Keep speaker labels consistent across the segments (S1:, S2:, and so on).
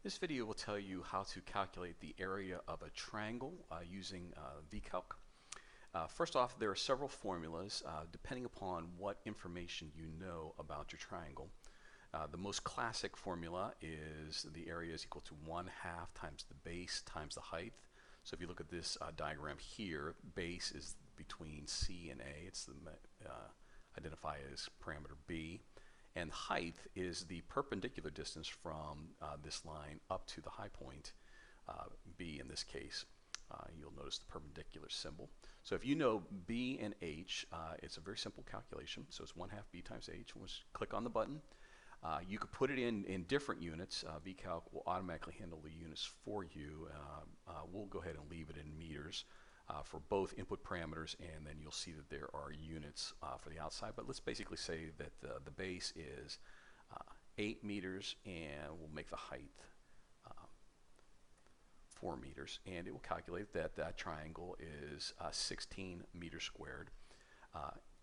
S1: This video will tell you how to calculate the area of a triangle using VCalc. First off, there are several formulas depending upon what information you know about your triangle. The most classic formula is the area is equal to 1/2 times the base times the height. So if you look at this diagram here, base is between C and A. It's the identified as parameter B. And height is the perpendicular distance from this line up to the high point, B in this case. You'll notice the perpendicular symbol. So if you know B and H, it's a very simple calculation. So it's 1/2 B times H. We'll just click on the button. You could put it in different units. VCalc will automatically handle the units for you. We'll go ahead and leave it in meters for both input parameters, and then you'll see that there are units for the outside. But let's basically say that the base is 8 meters, and we'll make the height 4 meters, and it will calculate that that triangle is 16 meters squared.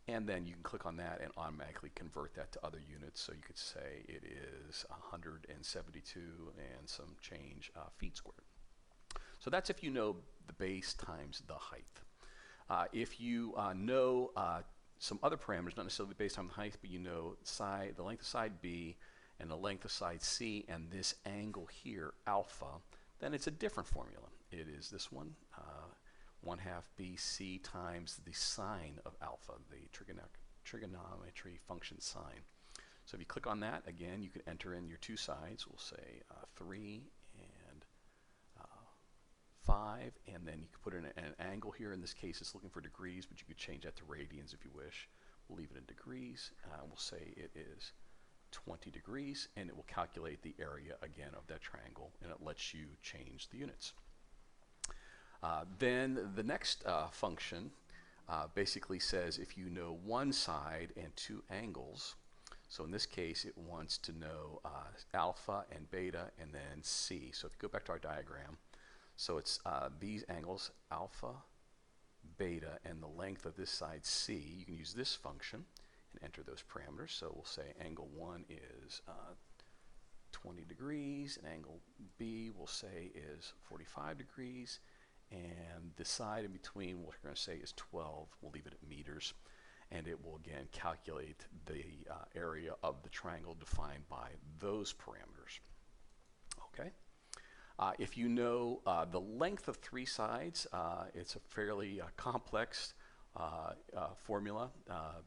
S1: And then you can click on that and automatically convert that to other units. So you could say it is 172 and some change feet squared. So that's if you know the base times the height. If you know some other parameters, not necessarily based on the height, but you know the length of side B and the length of side C and this angle here, alpha, then it's a different formula. It is this one, 1/2 BC times the sine of alpha, the trigonometry function sine. So if you click on that, again, you can enter in your two sides. We'll say 3 and 5, and then you can put in an angle here. In this case, it's looking for degrees, but you could change that to radians if you wish. We'll leave it in degrees. We'll say it is 20 degrees, and it will calculate the area again of that triangle, and it lets you change the units. Then the next function basically says if you know one side and two angles. So in this case, it wants to know alpha and beta and then C. So if you go back to our diagram, so it's these angles, alpha, beta, and the length of this side C. You can use this function and enter those parameters. So we'll say angle 1 is 20 degrees, and angle B we'll say is 45 degrees, and the side in between we're going to say is 12. We'll leave it at meters, and it will again calculate the area of the triangle defined by those parameters. Okay. If you know the length of three sides, it's a fairly complex formula,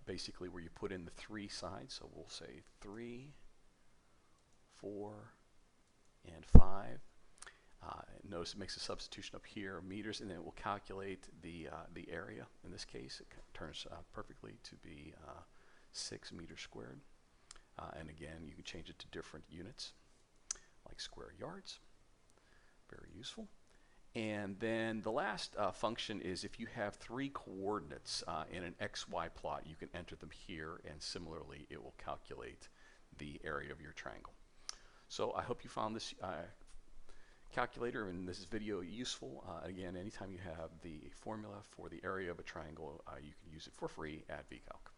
S1: basically where you put in the three sides. So we'll say 3, 4, and 5. Notice it makes a substitution up here, meters, and then it will calculate the area. In this case, it turns perfectly to be 6 meters squared. And again, you can change it to different units, like square yards. Very useful. And then the last function is if you have 3 coordinates in an XY plot, you can enter them here, and similarly, it will calculate the area of your triangle. So I hope you found this calculator and this video useful. Again, anytime you have the formula for the area of a triangle, you can use it for free at VCalc.